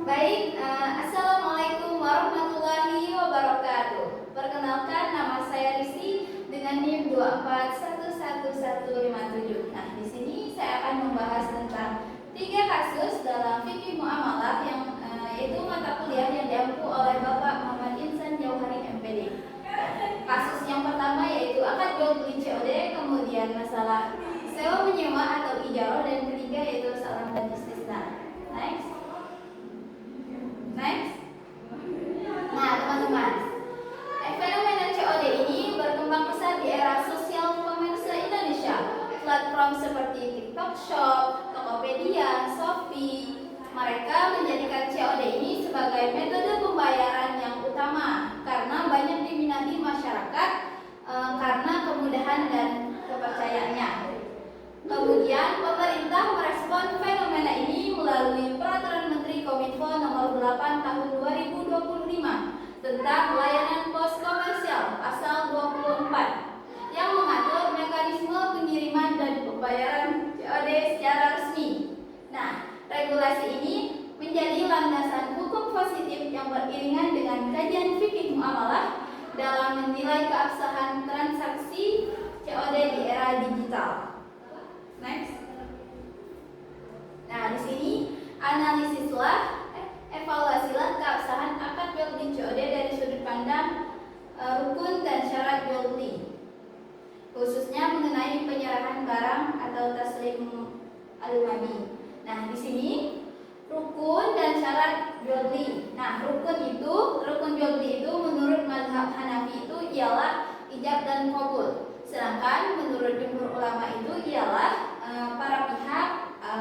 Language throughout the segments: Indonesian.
Baik, Assalamualaikum warahmatullahi wabarakatuh. Perkenalkan, nama saya Rizky dengan NIM 2411157. Nah, di sini saya akan membahas tentang 3 kasus dalam fikih muamalah yang yaitu mata kuliah yang diampu oleh Bapak Muhammad Insan Jauhari MPD. Kasus yang pertama yaitu akad jual beli COD, kemudian masalah sewa menyewa atau ijarah, dan ketiga yaitu salam dan istisna. Next. Nah, teman-teman, fenomena COD ini berkembang pesat di era sosial commerce Indonesia. Platform seperti TikTok Shop, Tokopedia, Shopee, mereka menjadikan COD ini sebagai metode pembayaran yang utama karena banyak diminati masyarakat karena kemudahan dan kepercayaannya. Kemudian pemerintah merespon fenomena ini melalui Peraturan Menteri Kominfo Nomor 8 Tahun 2025 tentang layanan pos komersial Pasal 24 yang mengatur mekanisme pengiriman dan pembayaran COD secara resmi. Nah, regulasi ini menjadi landasan hukum positif yang beriringan dengan kajian fikih muamalah dalam menilai keabsahan transaksi COD di era digital. Next. Nah, di sini evaluasilah keabsahan akad jual beli COD dari sudut pandang rukun dan syarat jual beli, khususnya mengenai penyerahan barang atau taslim al-mabi. Nah, di sini rukun dan syarat jual beli. Nah, rukun jual beli itu menurut mazhab Hanafi itu ialah ijab dan qabul. Sedangkan menurut jumhur ulama itu ialah para pihak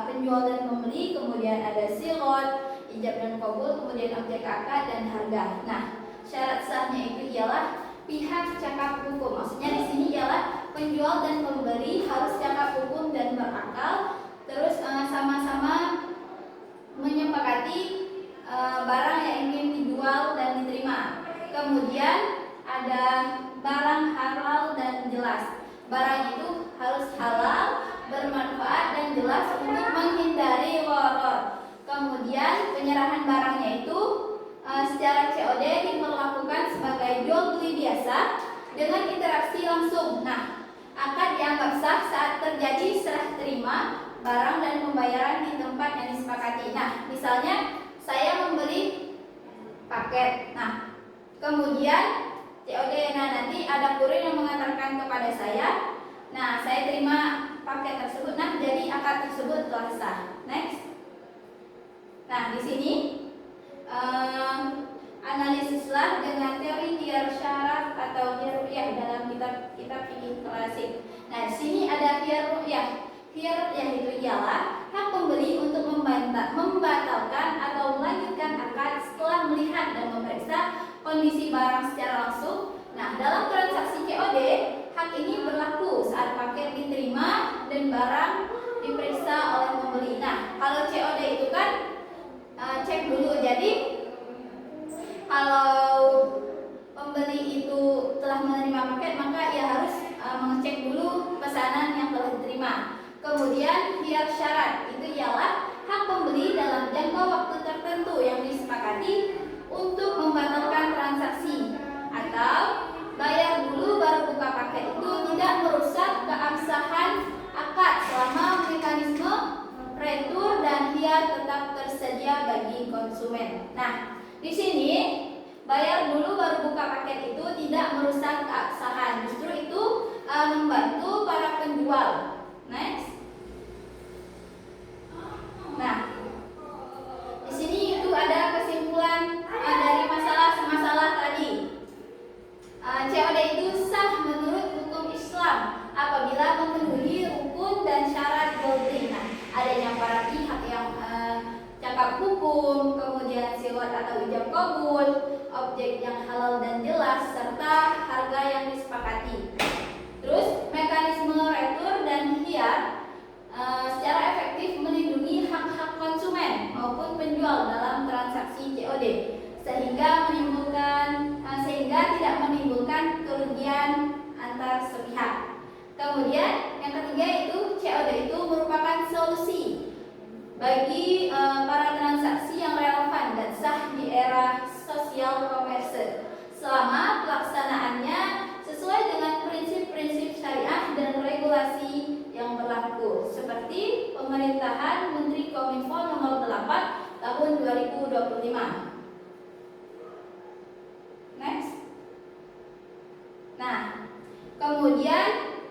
penjual dan pembeli, kemudian ada silot, ijab dan qabul, kemudian objek akad dan harga. Nah, syarat sahnya itu ialah pihak cakap hukum. Maksudnya di sini ialah penjual dan pembeli harus cakap hukum dan berakal, terus sama-sama menyepakati barang yang ingin dijual dan diterima. Kemudian ada barang halal dan jelas. Barang itu harus halal, bermanfaat dan jelas untuk menghindari gharar. Kemudian penyerahan barangnya itu secara COD diperlakukan sebagai jual beli biasa dengan interaksi langsung. Nah, akad dianggap sah saat terjadi serah terima barang dan pembayaran di tempat yang disepakati. Nah, misalnya saya membeli paket. Nah, kemudian COD, nanti ada kurir yang mengantarkan kepada saya. Nah, saya terima paket tersebut. Nah, jadi akad tersebut telah sah. Next. Nah, di sini analisislah dengan teori tiar syarat atau tiar ru'yah dalam kitab fikih klasik. Nah, di sini ada tiar ru'yah. Tiar ru'yah itu ialah hak pembeli untuk membatalkan atau melanjutkan akad setelah melihat dan memeriksa kondisi barang secara langsung. Nah, dalam transaksi COD, hak ini berlaku saat paket diterima dan barang diperiksa oleh pembeli. Nah, kalau COD itu kan cek dulu. Jadi, kalau pembeli itu telah menerima paket, maka ia harus mengecek dulu pesanan yang telah diterima. Kemudian, tiar syarat itu ialah hak pembeli dalam jangka waktu tertentu yang disepakati untuk membatalkan transaksi atau bayar dulu baru buka paket itu tidak merusak keabsahan akad selama mekanisme retur dan hiar tetap tersedia bagi konsumen. Nah, di sini bayar dulu baru buka paket itu tidak merusak keabsahan, justru itu membantu para penjual. Next. Nah, di sini itu ada kesimpulan dari masalah tadi. COD itu sah menurut hukum Islam apabila memenuhi rukun dan syarat jual beli. Nah, adanya para pihak yang cakap hukum, kemudian silot atau ijab qabul, objek yang halal dan jelas, serta harga yang disepakati. Terus mekanisme retur dan hiar secara efektif melindungi hak-hak konsumen maupun penjual dalam transaksi COD sehingga tidak menimbulkan kerugian antar sepihak. Kemudian yang ketiga itu COD itu merupakan solusi bagi para transaksi yang relevan komersial komerse selama pelaksanaannya sesuai dengan prinsip-prinsip syariah dan regulasi yang berlaku seperti Pemerintahan Menteri Kominfo nomor 8 tahun 2025. Next. Nah, kemudian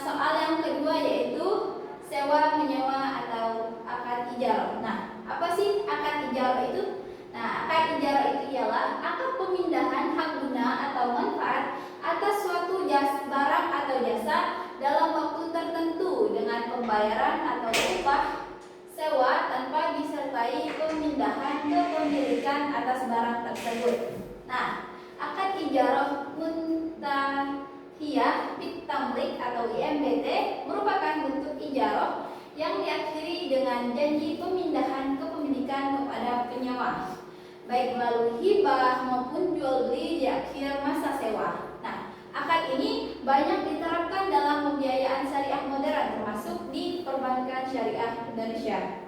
soal yang kedua yaitu sewa menyewa atau akad ijarah. Nah, apa sih akad ijarah itu? Nah, akad ijarah itu ialah akad pemindahan hak guna atau manfaat atas suatu barang atau jasa dalam waktu tertentu dengan pembayaran atau upah sewa tanpa disertai pemindahan kepemilikan atas barang tersebut. Nah, akad ijarah muntahiyah bit tamlik atau IMBT merupakan bentuk ijarah yang diakhiri dengan janji pemindahan kepemilikan kepada penyewa, baik melalui hibah maupun jual beli di akhir masa sewa. Nah, akad ini banyak diterapkan dalam pembiayaan syariah modern termasuk di perbankan syariah Indonesia.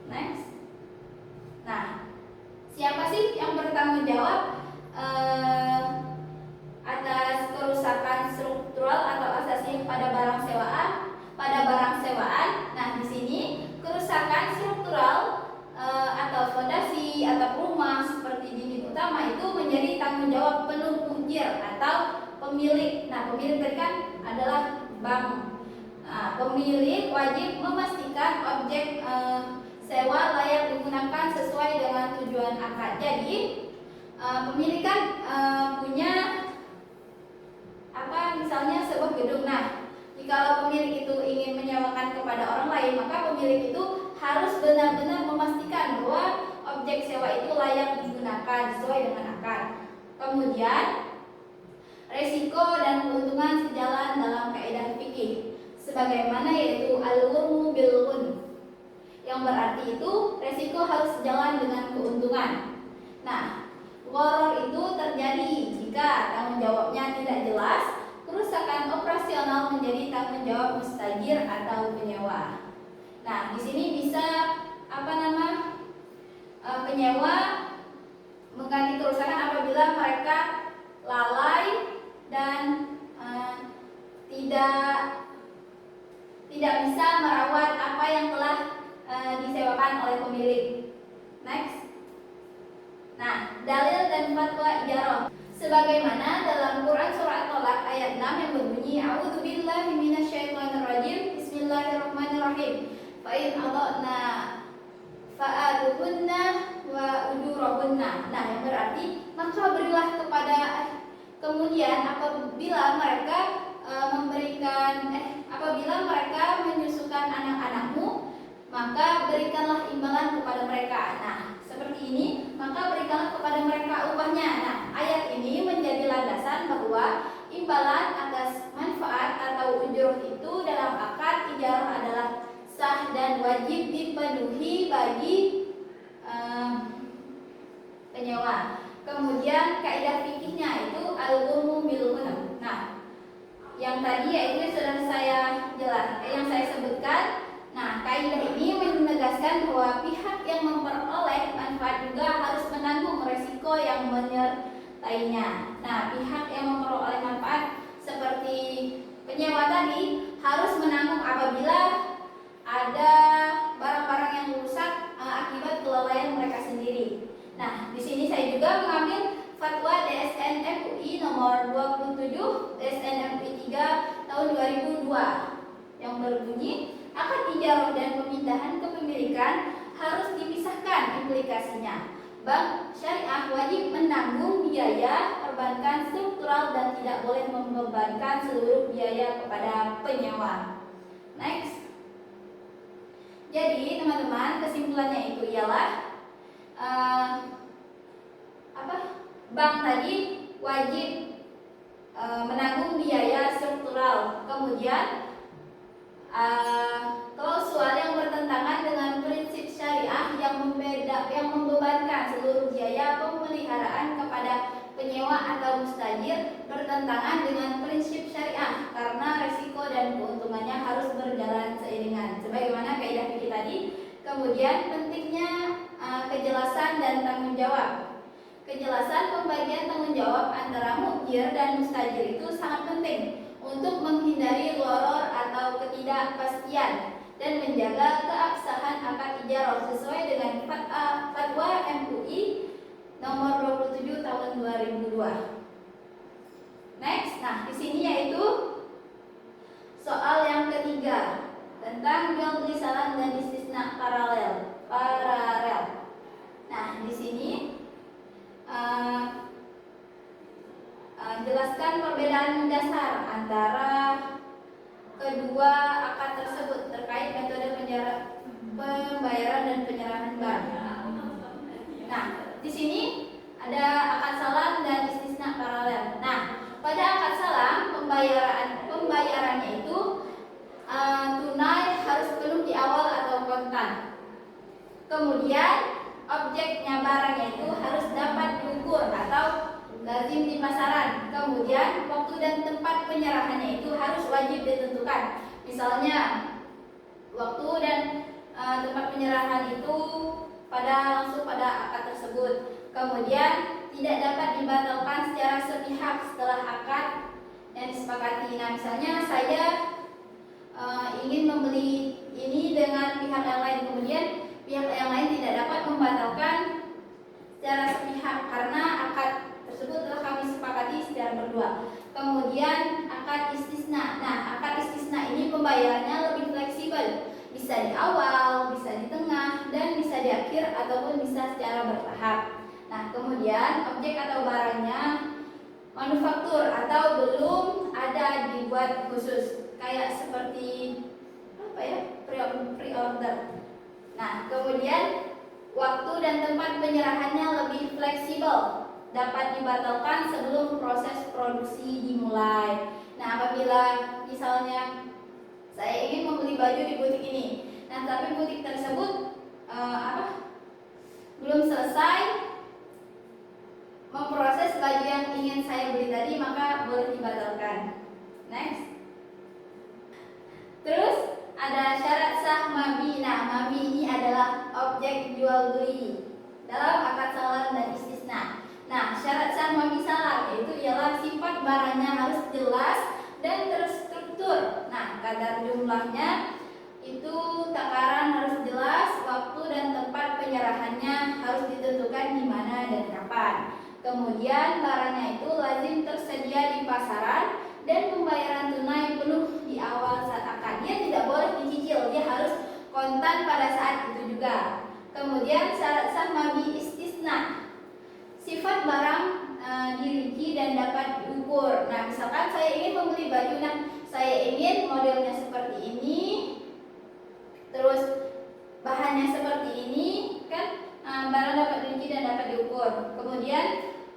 Next. Nah, siapa sih yang bertanggung jawab atas kerusakan struktural atau asasi pada barang sewaan? Nah, di sini kerusakan struktural atau fondasi atau rumah seperti dinding utama itu menjadi tanggung jawab penuh mujir atau pemilik. Nah, pemilik tadi kan adalah bank. Nah, pemilik wajib memastikan objek sewa layak digunakan sesuai dengan tujuan akad. Jadi pemilik kan punya misalnya sebuah gedung. Nah, jika pemilik itu ingin menyewakan kepada orang lain, maka pemilik itu harus benar-benar memastikan bahwa objek sewa itu layak digunakan sesuai dengan akad. Kemudian resiko dan keuntungan sejalan dalam kaidah fikih sebagaimana yaitu al-ghurmu bil ghun, yang berarti itu resiko harus sejalan dengan keuntungan. Nah, gharar itu terjadi jika tanggung jawabnya tidak jelas. Kerusakan operasional menjadi tanggung jawab mustajir atau penyewa. Nah, di sini bisa penyewa mengganti kerusakan apabila mereka lalai dan tidak bisa merawat apa yang telah disewakan oleh pemilik. Next. Nah, dalil dan fatwa ijarah. Sebagaimana dalam Quran surah At-Tolak ayat 6 yang berbunyi A'udzubillahi minasyaitonirrajim Bismillahirrahmanirrahim. Fa in adana fa'atuhunna wa ujurahunna. Nah, yang berarti maka berilah kepada kemudian apabila mereka menyusukan anak-anakmu, maka berikanlah imbalan kepada mereka. Nah, seperti ini, maka berikanlah kepada mereka upahnya. Nah, ayat ini menjadi landasan bahwa imbalan atas manfaat atau ujur itu dalam akad ijarah adalah sah dan wajib dipenuhi bagi penyewa. Kemudian kaidah fikihnya itu al-ghurmu bil ghunm. Nah, yang tadi yaitu sudah yang saya sebutkan. Nah, kaidah ini menegaskan bahwa pihak yang memperoleh manfaat juga harus menanggung resiko yang menyertainya. Nah, pihak yang memperoleh manfaat seperti penyewa tadi harus menanggung apabila ada barang-barang yang rusak akibat kelalaian mereka sendiri. Nah, di sini saya juga mengambil fatwa DSN MUI nomor 27 DSN MUI 3 tahun 2002 yang berbunyi akad ijarah dan pemindahan kepemilikan harus dipisahkan implikasinya. Bank syariah wajib menanggung biaya perbankan struktural dan tidak boleh membebankan seluruh biaya kepada penyewa. Next. Jadi teman-teman, kesimpulannya itu ialah bank tadi wajib menanggung biaya struktural. Kemudian klausul yang bertentangan dengan prinsip syariah yang membebankan seluruh biaya pemeliharaan kepada penyewa atau mustajir bertentangan dengan prinsip syariah karena risiko dan keuntungannya harus berjalan seiringan sebagaimana kaidah fikih tadi. Kemudian pentingnya kejelasan dan tanggung jawab. Kejelasan pembagian tanggung jawab antara mukjir dan mustajir itu sangat penting untuk menghindari gharar atau ketidakpastian dan menjaga keabsahan akad ijarah sesuai dengan Fatwa MUI nomor 27 tahun 2002. Next, nah di sini yaitu soal yang ketiga tentang jual beli salam dan istisna paralel. Nah, di sini jelaskan perbedaan mendasar antara kedua akad tersebut terkait metode pembayaran dan penyerahan barang. Nah, di sini ada akad salam dan istisna paralel. Nah, pada akad salam pembayarannya itu tunai harus penuh di awal atau kontan. Kemudian objeknya barangnya itu harus dapat diukur atau lazim di pasaran. Kemudian waktu dan tempat penyerahannya itu harus wajib ditentukan. Misalnya waktu dan tempat penyerahan itu langsung pada akad tersebut. Kemudian tidak dapat dibatalkan secara sepihak setelah akad yang disepakati. Nah, misalnya saya ingin membeli ini dengan pihak yang lain, kemudian pihak yang lain tidak dapat membatalkan secara sepihak karena akad tersebut telah kami sepakati secara berdua. Kemudian akad istisna. Nah, akad istisna ini pembayarannya lebih fleksibel, bisa di awal, bisa di tengah, dan bisa di akhir ataupun bisa secara bertahap. Nah, kemudian objek atau barangnya manufaktur atau belum ada dibuat khusus, kayak seperti pre-order. Nah, kemudian waktu dan tempat penyerahannya lebih fleksibel, dapat dibatalkan sebelum proses produksi dimulai. Nah, apabila misalnya saya ingin membeli baju di butik ini, nah tapi butik tersebut belum selesai memproses baju yang ingin saya beli tadi, maka boleh dibatalkan. Next. Terus ada syarat sah mabi. Nah, mabi ini adalah objek jual beli dalam akad salam dan istisna. Nah, syarat sah mabi salam yaitu ialah sifat barangnya harus jelas dan terstruktur. Nah, kadar jumlahnya itu takaran harus jelas, waktu dan tempat penyerahannya harus ditentukan di mana dan kapan. Kemudian barangnya itu lazim tersedia di pasaran dan pembayaran tunai penuh di awal saat akad. Dia tidak boleh dicicil, dia harus kontan pada saat itu juga. Kemudian syarat sah mabi istisna, sifat barang dirinci dan dapat diukur. Nah, misalkan saya ingin membeli baju, nah saya ingin modelnya seperti ini, terus bahannya seperti ini, kan barang dapat dirinci dan dapat diukur. Kemudian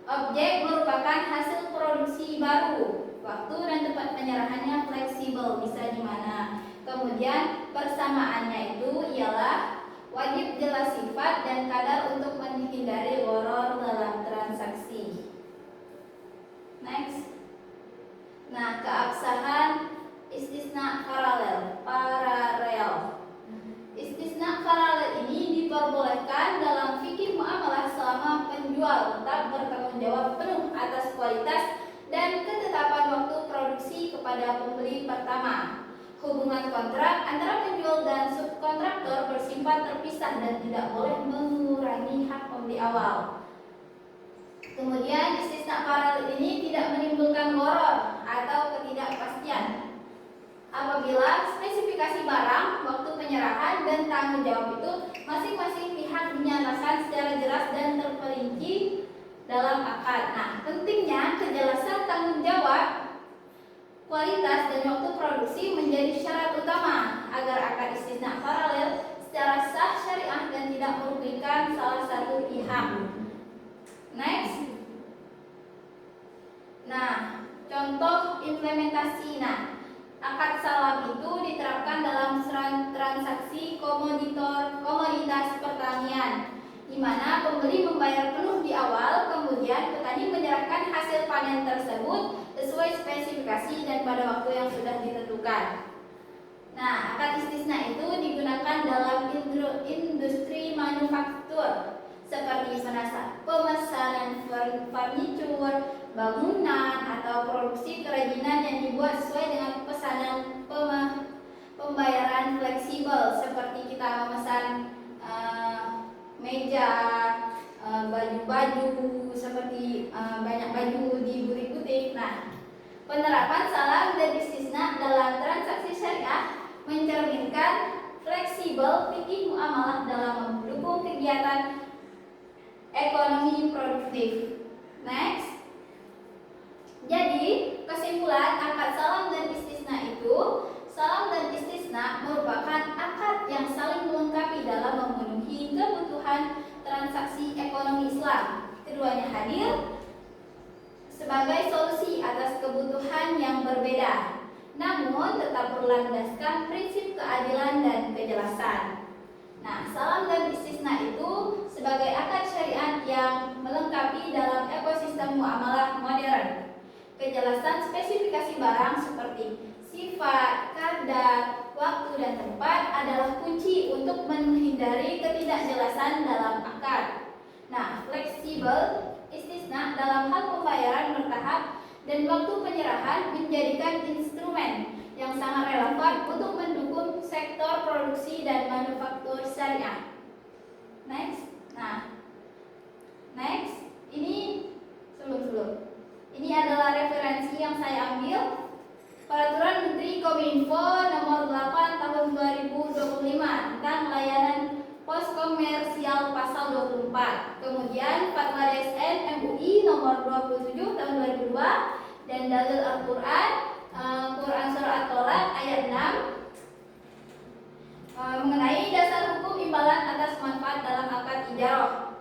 objek merupakan hasil produksi baru, waktu dan tempat penyerahannya fleksibel, bisa di mana. Kemudian persamaannya itu ialah wajib jelas sifat dan kadar untuk menghindari gharar dalam transaksi. Next. Nah, keabsahan istisna paralel. Istisna paralel ini diperbolehkan dalam fikih muamalah selama penjual tetap bertanggung jawab penuh atas kualitas dan ketetapan waktu produksi kepada pembeli pertama. Hubungan kontrak antara penjual dan subkontraktor bersifat terpisah dan tidak boleh mengurangi hak pembeli awal. Kemudian istisna paralel ini tidak menimbulkan gharar atau ketidakpastian apabila spesifikasi barang, waktu penyerahan, dan tanggung jawab itu masing-masing pihak dinyatakan secara jelas dan terperinci dalam akad. Nah, pentingnya kejelasan tanggung jawab, kualitas, dan waktu produksi menjadi syarat utama agar akad istisna paralel secara sah syariah dan tidak merugikan salah satu pihak. Next. Nah, contoh implementasi. Nah, akad salam itu diterapkan dalam transaksi komoditas pertanian, di mana pembeli membayar penuh di awal, kemudian petani menyerahkan hasil panen tersebut sesuai spesifikasi dan pada waktu yang sudah ditentukan. Nah, akad istisna itu digunakan dalam industri manufaktur seperti pemesanan furnitur, bangunan, atau produksi kerajinan yang dibuat sesuai dengan pesanan pembayaran fleksibel, seperti kita memesan meja, baju-baju, seperti banyak baju di butik-butik. Nah, penerapan salam dan istisna dalam transaksi syariah mencerminkan fleksibel fikih muamalah dalam mendukung kegiatan ekonomi produktif. Next. Jadi, kesimpulan akad salam dan istisna itu, salam dan istisna merupakan akad yang saling melengkapi dalam memenuhi kebutuhan transaksi ekonomi Islam. Keduanya hadir sebagai solusi atas kebutuhan yang berbeda, namun tetap berlandaskan prinsip keadilan dan kejelasan. Nah, salam dan istisna itu sebagai akad syariat yang melengkapi dalam ekosistem muamalah modern. Kejelasan spesifikasi barang seperti sifat, kadar, waktu, dan tempat adalah kunci untuk menghindari ketidakjelasan dalam akad. Nah, fleksibel istisna dalam hal pembayaran bertahap dan waktu penyerahan menjadikan instrumen yang sangat relevan untuk mendukung sektor produksi dan manufaktur syariah. Next. Nah, next, ini sebelum ini adalah referensi yang saya ambil. Peraturan Menteri Kominfo nomor 8 tahun 2025 tentang layanan pos komersial pasal 24. Kemudian Fatwa DSN MUI nomor 27 tahun 2002 dan dalil Al-Qur'an Quran surah At-Tolak ayat 6 mengenai dasar hukum imbalan atas manfaat dalam akad ijarah.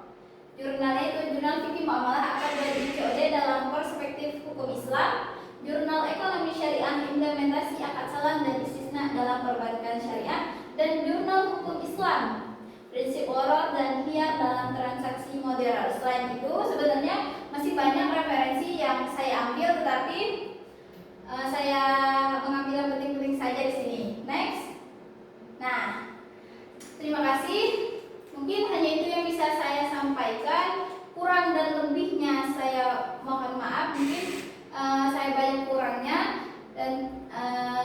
Jurnalnya itu Jurnal Fikih Muamalah Akad dari COD dalam perspektif hukum Islam, Jurnal Ekonomi Syariah Implementasi Akad Salam dan Istisna dalam Perbankan Syariah, dan Jurnal Hukum Islam Prinsip Gharar dan Khiyar dalam Transaksi Modern. Selain itu, sebenarnya masih banyak referensi yang saya ambil, tetapi saya mengambil yang penting-penting saja di sini. Next. Nah, terima kasih. Mungkin hanya itu yang bisa saya sampaikan. Kurang dan lebihnya saya mohon maaf. Mungkin saya banyak kurangnya, dan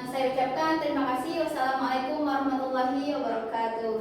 saya ucapkan terima kasih. Wassalamualaikum warahmatullahi wabarakatuh.